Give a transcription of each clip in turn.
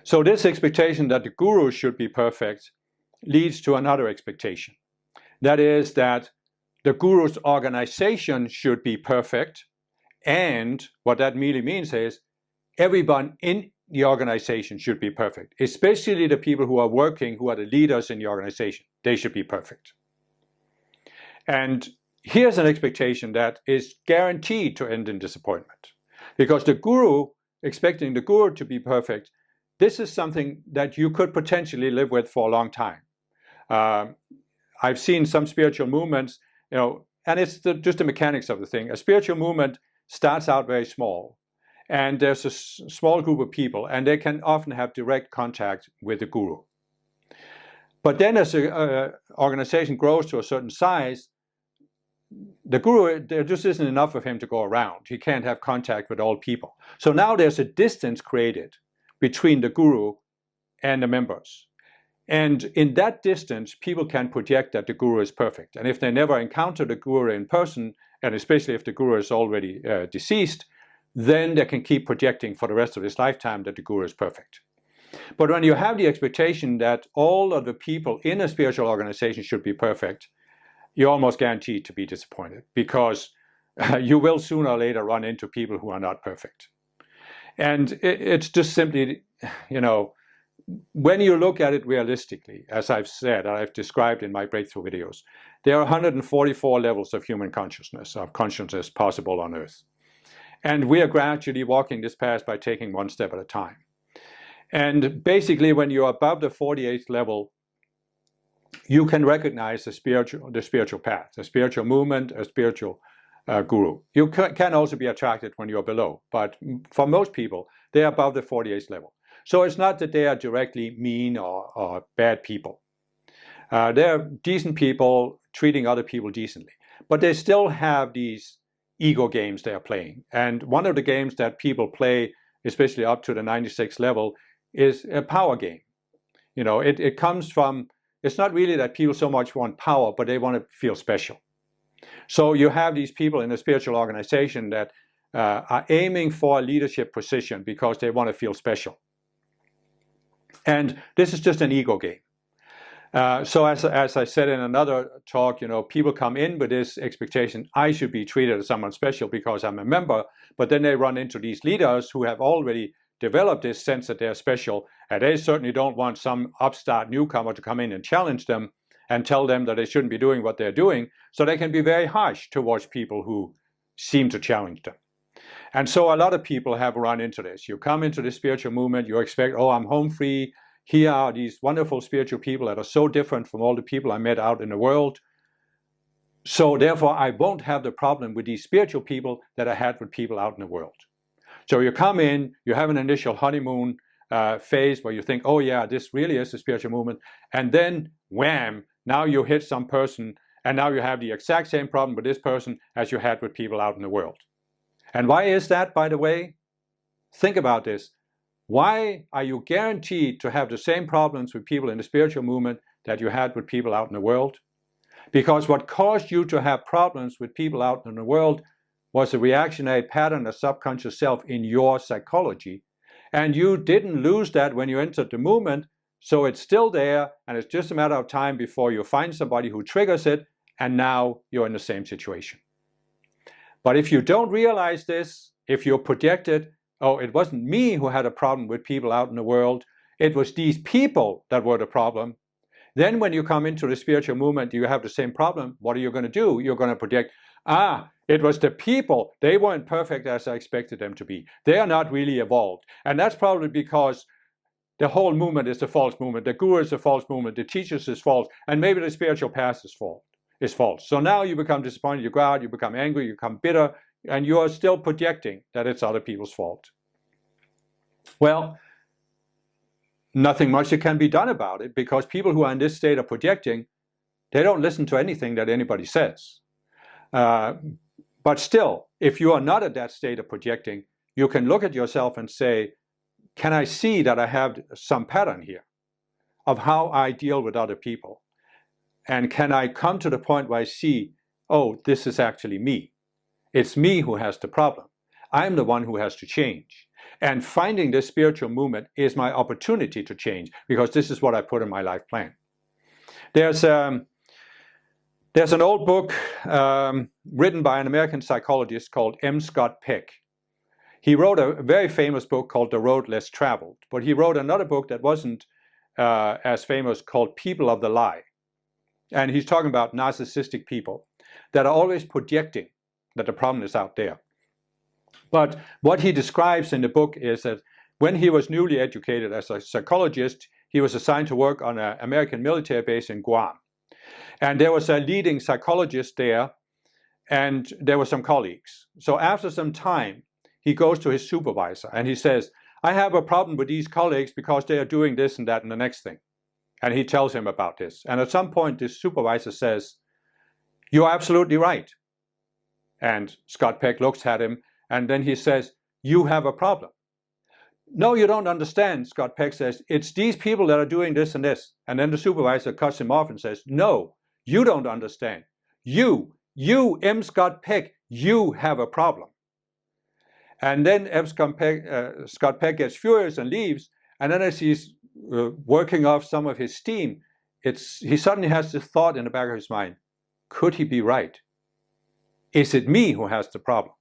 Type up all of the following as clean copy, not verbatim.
So this expectation that the guru should be perfect leads to another expectation. That is that the guru's organization should be perfect, and what that really means is everyone in the organization should be perfect, especially the people who are working, who are the leaders in the organization. They should be perfect. And here's an expectation that is guaranteed to end in disappointment, because the guru, expecting the guru to be perfect, this is something that you could potentially live with for a long time. I've seen some spiritual movements, and it's just the mechanics of the thing. A spiritual movement starts out very small, and there's a small group of people, and they can often have direct contact with the guru. But then as an organization grows to a certain size, the guru, there just isn't enough of him to go around. He can't have contact with all people. So now there's a distance created between the guru and the members. And in that distance, people can project that the guru is perfect. And if they never encounter the guru in person, and especially if the guru is already deceased, then they can keep projecting for the rest of his lifetime that the guru is perfect. But when you have the expectation that all of the people in a spiritual organization should be perfect, you're almost guaranteed to be disappointed, because you will sooner or later run into people who are not perfect. And it's just simply, when you look at it realistically, as I've said, I've described in my breakthrough videos, there are 144 levels of human consciousness, possible on Earth. And we are gradually walking this path by taking one step at a time. And basically, when you're above the 48th level, you can recognize the spiritual path, a spiritual movement, a spiritual guru. You can also be attracted when you're below, but for most people, they're above the 48th level. So it's not that they are directly mean or bad people. They're decent people treating other people decently, but they still have these ego games they are playing. And one of the games that people play, especially up to the 96th level, is a power game. It comes from, it's not really that people so much want power, but they want to feel special. So you have these people in a spiritual organization that are aiming for a leadership position because they want to feel special. And this is just an ego game. So as I said in another talk, people come in with this expectation, I should be treated as someone special because I'm a member, but then they run into these leaders who have already developed this sense that they're special, and they certainly don't want some upstart newcomer to come in and challenge them and tell them that they shouldn't be doing what they're doing, so they can be very harsh towards people who seem to challenge them. And so a lot of people have run into this. You come into this spiritual movement, you expect, I'm home free, here are these wonderful spiritual people that are so different from all the people I met out in the world. So therefore, I won't have the problem with these spiritual people that I had with people out in the world. So you come in, you have an initial honeymoon phase where you think, oh yeah, this really is a spiritual movement. And then, wham, now you hit some person, and now you have the exact same problem with this person as you had with people out in the world. And why is that, by the way? Think about this. Why are you guaranteed to have the same problems with people in the spiritual movement that you had with people out in the world? Because what caused you to have problems with people out in the world was a reactionary pattern of subconscious self in your psychology. And you didn't lose that when you entered the movement, so it's still there, and it's just a matter of time before you find somebody who triggers it, and now you're in the same situation. But if you don't realize this, if you're projected, it wasn't me who had a problem with people out in the world, it was these people that were the problem, then when you come into the spiritual movement, you have the same problem. What are you going to do? You're going to project, it was the people. They weren't perfect as I expected them to be. They are not really evolved. And that's probably because the whole movement is a false movement. The guru is a false movement. The teachers is false. And maybe the spiritual path is false. So now you become disappointed, you go out, you become angry, you become bitter, and you are still projecting that it's other people's fault. Well, nothing much that can be done about it, because people who are in this state of projecting, they don't listen to anything that anybody says. But still, if you are not at that state of projecting, you can look at yourself and say, can I see that I have some pattern here of how I deal with other people? And can I come to the point where I see, this is actually me. It's me who has the problem. I'm the one who has to change. And finding this spiritual movement is my opportunity to change, because this is what I put in my life plan. There's an old book written by an American psychologist called M. Scott Peck. He wrote a very famous book called The Road Less Traveled, but he wrote another book that wasn't as famous called People of the Lie. And he's talking about narcissistic people that are always projecting that the problem is out there. But what he describes in the book is that when he was newly educated as a psychologist, he was assigned to work on an American military base in Guam. And there was a leading psychologist there, and there were some colleagues. So after some time, he goes to his supervisor and he says, I have a problem with these colleagues because they are doing this and that and the next thing. And he tells him about this. And at some point, this supervisor says, you're absolutely right. And Scott Peck looks at him, and then he says, you have a problem. No, you don't understand, Scott Peck says. It's these people that are doing this and this. And then the supervisor cuts him off and says, no, you don't understand. You, M. Scott Peck, you have a problem. And then Scott Peck gets furious and leaves. And then as he's working off some of his steam, he suddenly has this thought in the back of his mind. Could he be right? Is it me who has the problem?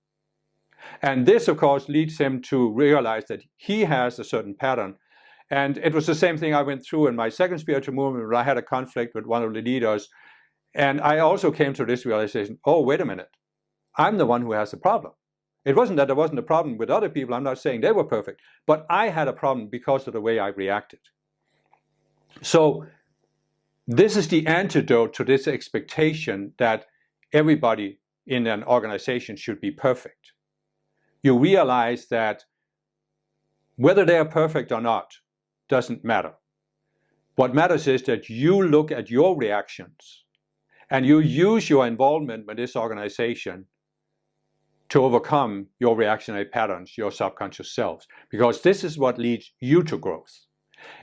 And this, of course, leads him to realize that he has a certain pattern. And it was the same thing I went through in my second spiritual movement, where I had a conflict with one of the leaders. And I also came to this realization, oh, wait a minute. I'm the one who has the problem. It wasn't that there wasn't a problem with other people. I'm not saying they were perfect. But I had a problem because of the way I reacted. So this is the antidote to this expectation that everybody in an organization should be perfect. You realize that whether they are perfect or not doesn't matter. What matters is that you look at your reactions and you use your involvement with this organization to overcome your reactionary patterns, your subconscious selves, because this is what leads you to growth.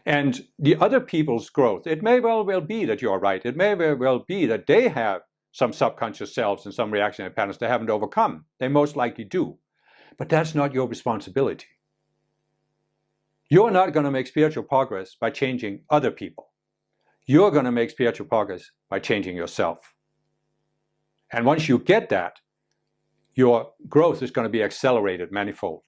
And the other people's growth, it may well be that you're right. It may very well be that they have some subconscious selves and some reactionary patterns they haven't overcome. They most likely do. But that's not your responsibility. You're not going to make spiritual progress by changing other people. You're going to make spiritual progress by changing yourself. And once you get that, your growth is going to be accelerated manifold.